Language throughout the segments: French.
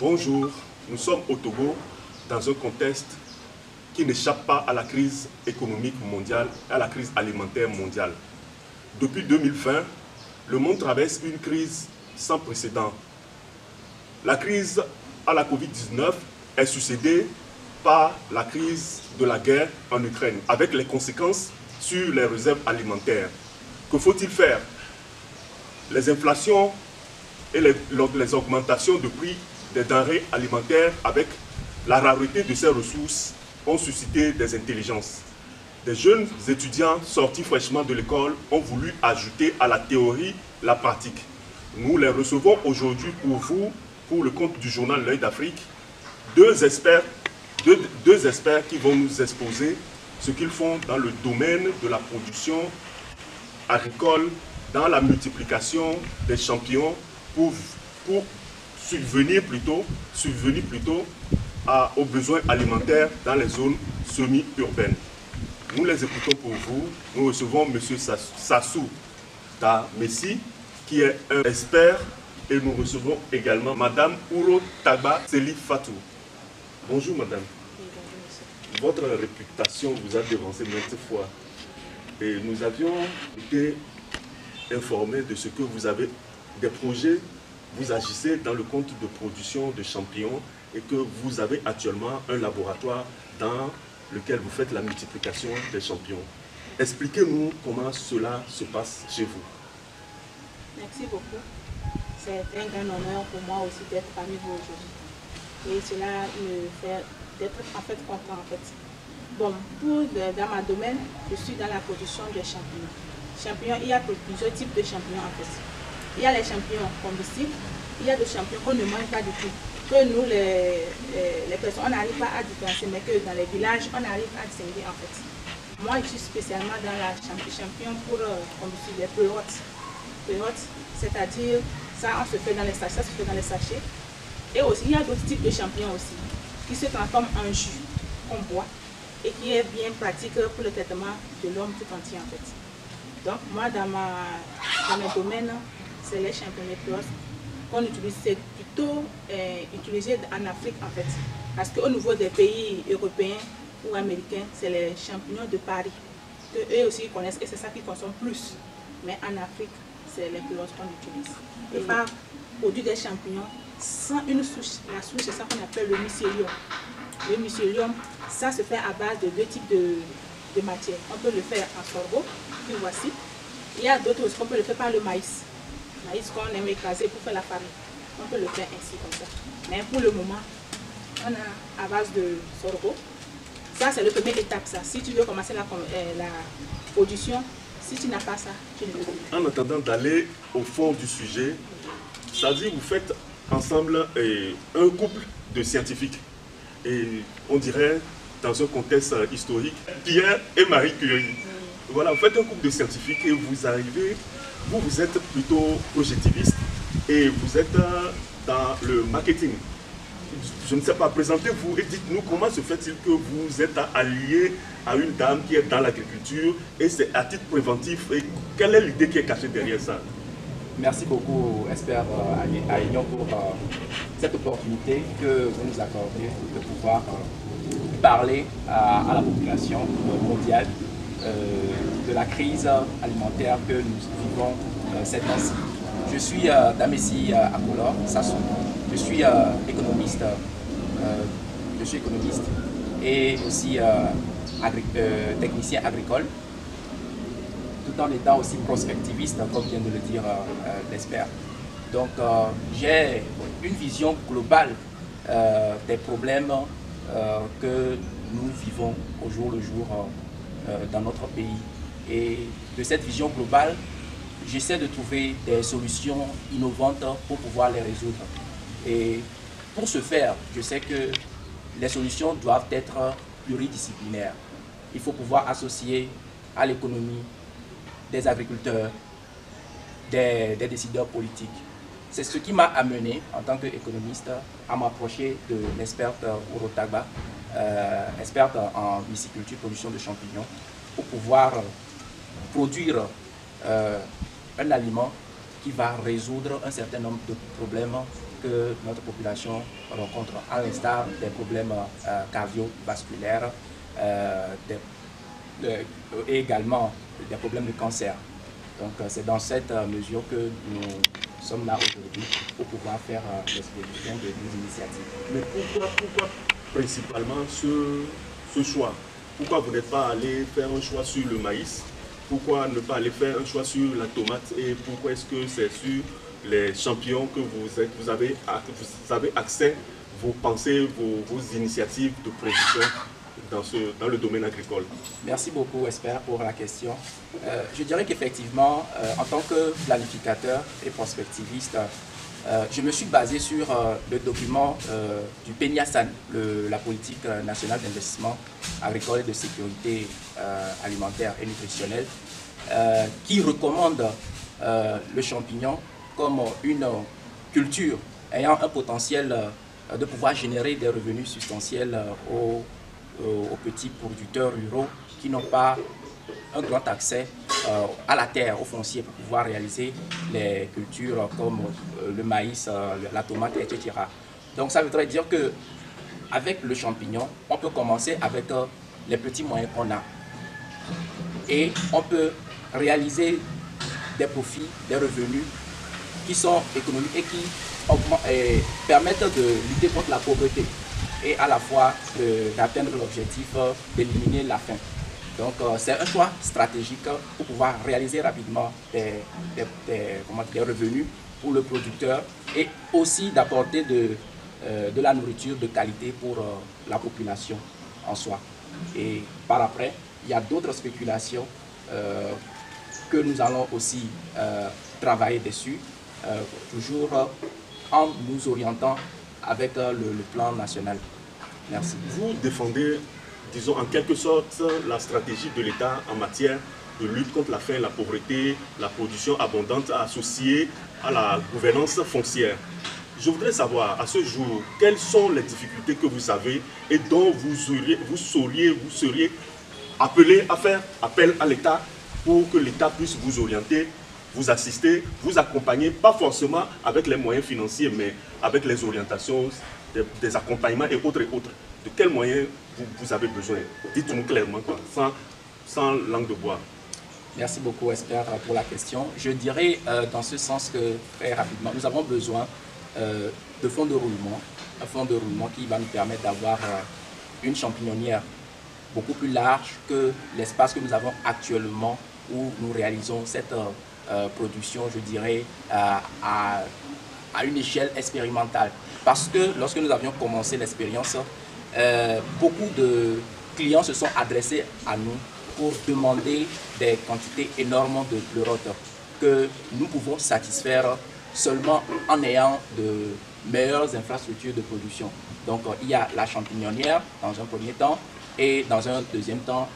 Bonjour, nous sommes au Togo dans un contexte qui n'échappe pas à la crise économique mondiale, à la crise alimentaire mondiale. Depuis 2020, le monde traverse une crise sans précédent. La crise à la Covid-19 est succédée par la crise de la guerre en Ukraine, avec les conséquences sur les réserves alimentaires. Que faut-il faire? Les inflations et les augmentations de prix des denrées alimentaires avec la rareté de ces ressources ont suscité des intelligences. Des jeunes étudiants sortis fraîchement de l'école ont voulu ajouter à la théorie la pratique. Nous les recevons aujourd'hui pour vous, pour le compte du journal L'Œil d'Afrique, deux experts qui vont nous exposer ce qu'ils font dans le domaine de la production agricole, dans la multiplication des champignons pour subvenir plutôt aux besoins alimentaires dans les zones semi-urbaines. Nous les écoutons pour vous. Nous recevons M. Sassou Messi, qui est un expert, et nous recevons également Mme Ouro Tagba Selifatou. Bonjour Madame. Votre réputation vous a devancé maintes fois. Et nous avions été informés de ce que vous avez des projets. Vous agissez dans le compte de production de champignons et que vous avez actuellement un laboratoire dans lequel vous faites la multiplication des champignons. Expliquez-nous comment cela se passe chez vous. Merci beaucoup. C'est un grand honneur pour moi aussi d'être parmi vous aujourd'hui. Et cela me fait d'être en fait content en fait. Bon, dans ma domaine, je suis dans la production de champignons. Champignons, il y a plusieurs types de champignons en fait. Il y a les champignons comestibles, il y a des champignons qu'on ne mange pas du tout. Que nous, les personnes, on n'arrive pas à différencier, mais que dans les villages, on arrive à distinguer en fait. Moi, je suis spécialement dans la champignons pour combustible, les pelotes. Pelotes, c'est-à-dire, ça, on se fait dans les sachets, ça se fait dans les sachets. Et aussi, il y a d'autres types de champignons aussi, qui se transforment en jus qu'on boit et qui est bien pratique pour le traitement de l'homme tout entier en fait. Donc, moi, dans mes domaines, c'est les champignons pelotes qu'on utilise, c'est plutôt utilisé en Afrique en fait. Parce qu'au niveau des pays européens ou américains, c'est les champignons de Paris que eux aussi connaissent et c'est ça qu'ils consomment plus. Mais en Afrique, c'est les pelotes qu'on utilise. Et par produit des champignons, sans une souche, la souche c'est ça qu'on appelle le mycélium. Le mycélium, ça se fait à base de deux types de matières. On peut le faire en sorgho, que voici. Il y a d'autres aussi qu'on peut le faire par le maïs. Maïs qu'on aime écraser pour faire la farine. On peut le faire ainsi comme ça. Mais pour le moment, on a à base de sorgho. Ça, c'est la première étape. Ça. Si tu veux commencer la production, si tu n'as pas ça, tu ne peux pas. En attendant d'aller au fond du sujet, c'est-à-dire vous faites ensemble un couple de scientifiques. Et on dirait, dans un contexte historique, Pierre et Marie Curie. Voilà, vous faites un couple de scientifiques et vous arrivez, vous êtes plutôt projectiviste et vous êtes dans le marketing. Je ne sais pas, présentez-vous et dites-nous comment se fait-il que vous êtes allié à une dame qui est dans l'agriculture et c'est à titre préventif et quelle est l'idée qui est cachée derrière ça? Merci beaucoup, expert Aignan, pour cette opportunité que vous nous accordez de pouvoir parler à la population mondiale de la crise alimentaire que nous vivons cette année-ci. Je suis Damessi Akolor Sassou. Je suis économiste et aussi technicien agricole, tout en étant aussi prospectiviste, comme vient de le dire l'expert. Donc j'ai une vision globale des problèmes que nous vivons au jour le jour dans notre pays. Et de cette vision globale, j'essaie de trouver des solutions innovantes pour pouvoir les résoudre. Et pour ce faire, je sais que les solutions doivent être pluridisciplinaires. Il faut pouvoir associer à l'économie des agriculteurs, des décideurs politiques. C'est ce qui m'a amené, en tant qu'économiste, à m'approcher de l'experte Ouro Tagba, experte en myciculture, production de champignons, pour pouvoir produire un aliment qui va résoudre un certain nombre de problèmes que notre population rencontre, à l'instar des problèmes cardiovasculaires et également des problèmes de cancer. Donc c'est dans cette mesure que nous sommes là aujourd'hui pour pouvoir faire l'exposition de nos initiatives. Mais pourquoi principalement ce choix? Pourquoi vous n'êtes pas allé faire un choix sur le maïs? Pourquoi ne pas aller faire un choix sur la tomate? Et pourquoi est-ce que c'est sur les champignons que vous avez accès vos pensées, vos initiatives de précision dans le domaine agricole? Merci beaucoup, Esper, pour la question. Je dirais qu'effectivement, en tant que planificateur et prospectiviste, je me suis basé sur le document du PENIASAN, la politique nationale d'investissement agricole et de sécurité alimentaire et nutritionnelle, qui recommande le champignon comme une culture ayant un potentiel de pouvoir générer des revenus substantiels aux petits producteurs ruraux qui n'ont pas un grand accès à la terre, au foncier, pour pouvoir réaliser les cultures comme le maïs, la tomate, etc. Donc ça voudrait dire que avec le champignon, on peut commencer avec les petits moyens qu'on a. Et on peut réaliser des profits, des revenus qui sont économiques et qui permettent de lutter contre la pauvreté et à la fois d'atteindre l'objectif d'éliminer la faim. Donc c'est un choix stratégique pour pouvoir réaliser rapidement des revenus pour le producteur et aussi d'apporter de la nourriture de qualité pour la population en soi. Et par après, il y a d'autres spéculations que nous allons aussi travailler dessus, toujours en nous orientant avec le plan national. Merci. Vous défendez, disons en quelque sorte, la stratégie de l'État en matière de lutte contre la faim, la pauvreté, la production abondante associée à la gouvernance foncière. Je voudrais savoir, à ce jour, quelles sont les difficultés que vous avez et dont vous seriez appelé à faire appel à l'État pour que l'État puisse vous orienter, vous assister, vous accompagner, pas forcément avec les moyens financiers, mais avec les orientations, des accompagnements et autres et autres. De quels moyens vous avez besoin? Dites-nous clairement, quoi, sans langue de bois. Merci beaucoup, Esper, pour la question. Je dirais dans ce sens que, très rapidement, nous avons besoin de fonds de roulement, un fonds de roulement qui va nous permettre d'avoir une champignonnière beaucoup plus large que l'espace que nous avons actuellement où nous réalisons cette production, je dirais, à une échelle expérimentale. Parce que lorsque nous avions commencé l'expérience, beaucoup de clients se sont adressés à nous pour demander des quantités énormes de pleurotes que nous pouvons satisfaire seulement en ayant de meilleures infrastructures de production. Donc il y a la champignonnière dans un premier temps et dans un deuxième temps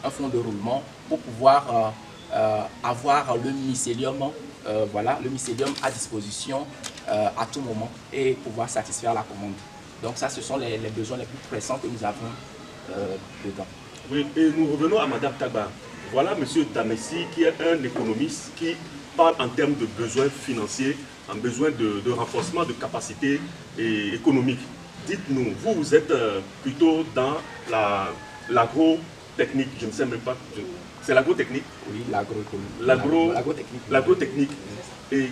un fonds de roulement pour pouvoir avoir le mycélium, le mycélium à disposition à tout moment et pouvoir satisfaire la commande. Donc ça, ce sont les besoins les plus pressants que nous avons dedans. Oui, et nous revenons à Mme Tagba. Voilà M. Tamessi qui est un économiste qui parle en termes de besoins financiers, en besoin de renforcement de capacités économiques. Dites-nous, vous êtes plutôt dans l'agro-technique, je ne sais même pas, c'est l'agro-technique? Oui, l'agro-technique. Et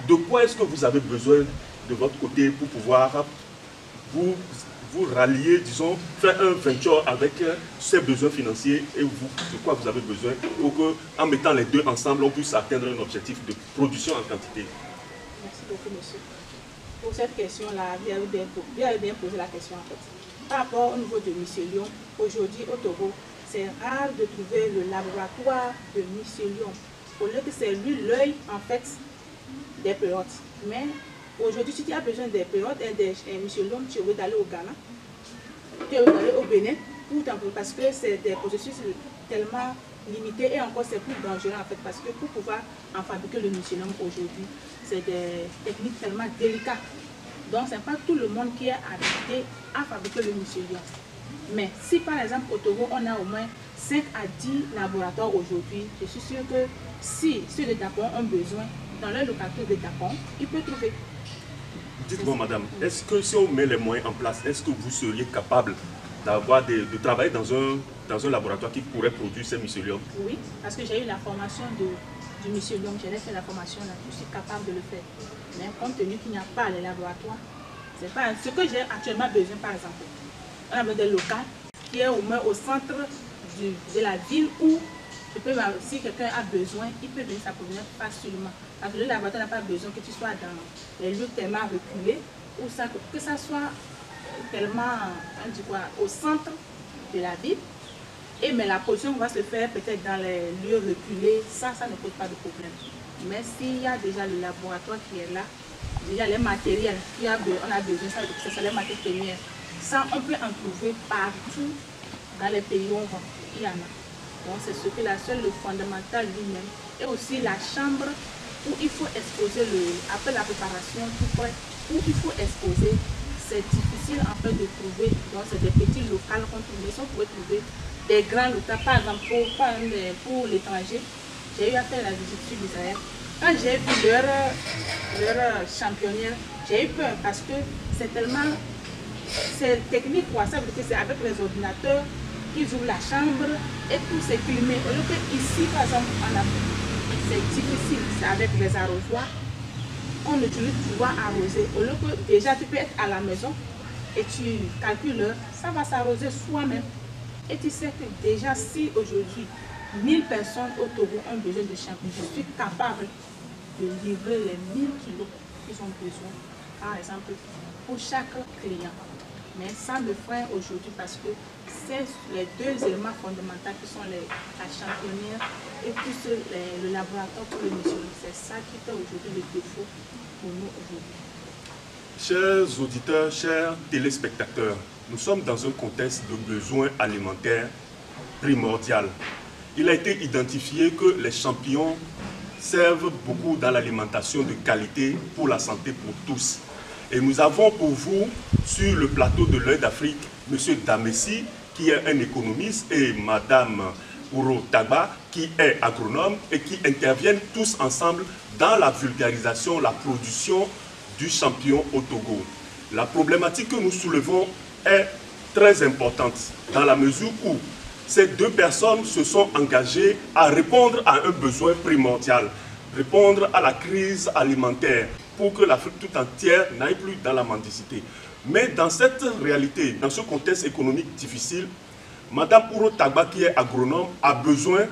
de quoi est-ce que vous avez besoin de votre côté pour pouvoir vous rallier, disons, faire un venture avec ces besoins financiers et de quoi vous avez besoin pour qu'en mettant les deux ensemble, on puisse atteindre un objectif de production en quantité? Merci beaucoup, monsieur. Pour cette question-là, vous avez bien posé la question en fait. Par rapport au niveau de mycélium, aujourd'hui au Togo, c'est rare de trouver le laboratoire de mycélium. Au lieu que c'est lui l'œil en fait des pleurotes. Mais aujourd'hui, si tu as besoin des pleurotes et des mycélium, tu veux d'aller au Ghana, tu veux d'aller au Bénin, parce que c'est des processus tellement limités et encore c'est plus dangereux en fait, parce que pour pouvoir en fabriquer le mycélium aujourd'hui, c'est des techniques tellement délicates. Donc, ce n'est pas tout le monde qui est habilité à fabriquer le mycélium. Mais si par exemple au Togo, on a au moins 5 à 10 laboratoires aujourd'hui, je suis sûr que si ceux de Dapon ont besoin, dans leur localité de Dapon, ils peuvent trouver. Dites-moi, madame, est-ce que si on met les moyens en place, est-ce que vous seriez capable de travailler dans un laboratoire qui pourrait produire ces mycéliums? Oui, parce que j'ai eu la formation du mycélium, j'ai fait la formation là, je suis capable de le faire. Mais compte tenu qu'il n'y a pas les laboratoires, c'est pas ce que j'ai actuellement besoin, par exemple. On a besoin de local qui est au moins au centre de la ville où si quelqu'un a besoin, il peut venir s'approvisionner facilement. Parce que le laboratoire n'a pas besoin que tu sois dans les lieux tellement reculés, ou ça, que ça soit tellement au centre de la ville. Mais la production va se faire peut-être dans les lieux reculés, ça ne pose pas de problème. Mais s'il y a déjà le laboratoire qui est là, déjà les matériels, on a besoin, ça c'est les matières premières. Ça, on peut en trouver partout dans les pays où on va. Il y en a. Donc c'est ce que le fondamental lui-même. Et aussi la chambre où il faut exposer après la préparation, tout près, où il faut exposer. C'est difficile en fait de trouver. Donc c'est des petits locaux qu'on trouve. Mais si on pouvait trouver des grands locaux, par exemple pour l'étranger, j'ai eu à faire la visite sur Israël. Quand j'ai vu leur championnière, j'ai eu peur parce que c'est tellement technique, quoi. Ça veut dire que c'est avec les ordinateurs qu'ils ouvrent la chambre et tout c'est filmé. Au lieu que ici, par exemple, en Afrique, c'est difficile, c'est avec les arrosoirs. On utilise pouvoir arroser. Au lieu que déjà tu peux être à la maison et tu calcules l'heure, ça va s'arroser soi-même. Et tu sais que déjà si aujourd'hui 1000 personnes au Togo ont besoin de champignons, je suis capable de livrer les 1000 kilos qu'ils ont besoin, par exemple, pour chaque client. Mais ça me freine aujourd'hui parce que c'est les deux éléments fondamentaux qui sont la championnière et plus le laboratoire pour le mycélium. C'est ça qui fait aujourd'hui le défaut pour nous aujourd'hui. Chers auditeurs, chers téléspectateurs, nous sommes dans un contexte de besoin alimentaire primordial. Il a été identifié que les champignons servent beaucoup dans l'alimentation de qualité pour la santé pour tous. Et nous avons pour vous, sur le plateau de l'Œil d'Afrique, M. Damessi, qui est un économiste, et Mme Ouro Tagba, qui est agronome, et qui interviennent tous ensemble dans la vulgarisation, la production du champignon au Togo. La problématique que nous soulevons est très importante, dans la mesure où ces deux personnes se sont engagées à répondre à un besoin primordial, répondre à la crise alimentaire, pour que l'Afrique tout entière n'aille plus dans la mendicité. Mais dans cette réalité, dans ce contexte économique difficile, Mme Ouro Tagba, qui est agronome, a besoin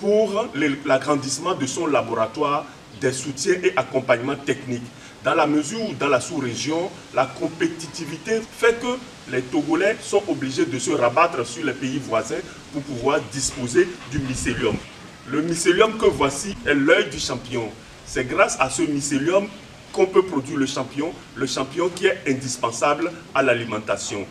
pour l'agrandissement de son laboratoire des soutiens et accompagnements techniques. Dans la mesure où dans la sous-région, la compétitivité fait que les Togolais sont obligés de se rabattre sur les pays voisins pour pouvoir disposer du mycélium. Le mycélium que voici est l'œil du champignon. C'est grâce à ce mycélium qu'on peut produire le champignon qui est indispensable à l'alimentation.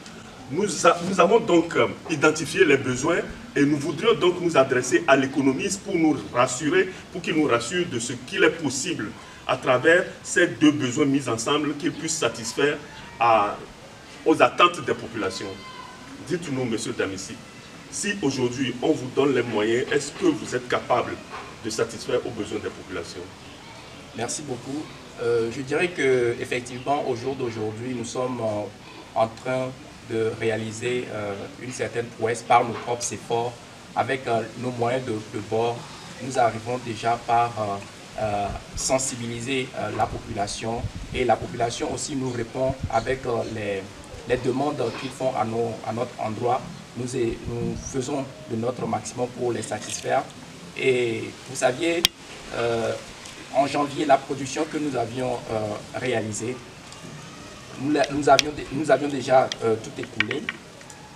Nous avons donc identifié les besoins et nous voudrions donc nous adresser à l'économiste pour nous rassurer, pour qu'il nous rassure de ce qu'il est possible à travers ces deux besoins mis ensemble, qu'ils puissent satisfaire aux attentes des populations. Dites-nous, M. Damessi, si aujourd'hui on vous donne les moyens, est-ce que vous êtes capable de satisfaire aux besoins des populations? Merci beaucoup. Je dirais qu'effectivement, au jour d'aujourd'hui, nous sommes en train de réaliser une certaine prouesse par nos propres efforts. Avec nos moyens de bord, nous arrivons déjà par sensibiliser la population, et la population aussi nous répond avec les demandes qu'ils font à notre endroit. Nous faisons de notre maximum pour les satisfaire. Et vous saviez, en janvier, la production que nous avions réalisée, nous avions déjà tout écoulé.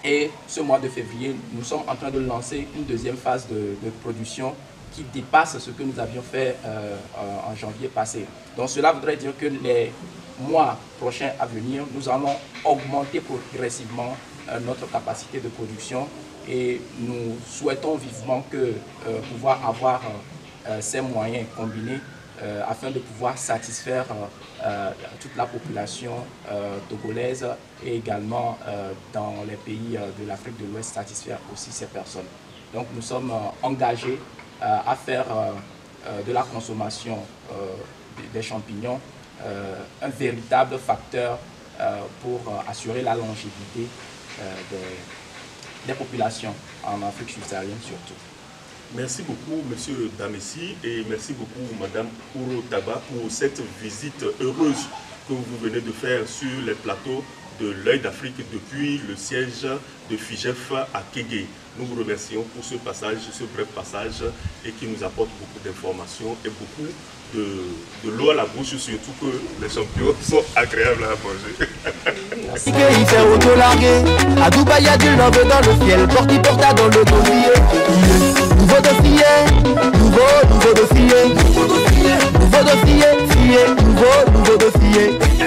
Et ce mois de février, nous sommes en train de lancer une deuxième phase de production qui dépasse ce que nous avions fait en janvier passé. Donc cela voudrait dire que les mois prochains à venir, nous allons augmenter progressivement notre capacité de production, et nous souhaitons vivement pouvoir avoir ces moyens combinés afin de pouvoir satisfaire toute la population togolaise, et également dans les pays de l'Afrique de l'Ouest satisfaire aussi ces personnes. Donc nous sommes engagés à faire de la consommation des champignons un véritable facteur pour assurer la longévité des populations en Afrique subsaharienne surtout. Merci beaucoup, Monsieur Damessi, et merci beaucoup, Madame Ouro Taba, pour cette visite heureuse que vous venez de faire sur les plateaux de l'Œil d'Afrique depuis le siège de FIGEF à Kégué. Nous vous remercions pour ce passage, ce bref passage, et qui nous apporte beaucoup d'informations et beaucoup de l'eau à la bouche, surtout que les champignons sont agréables à manger. Il fait auto-larguer. À Dubaï, y a du love dans le ciel. Porti-porta dans le dossier. Nouveau dossier, nouveau dossier. Nouveau dossier, nouveau dossier.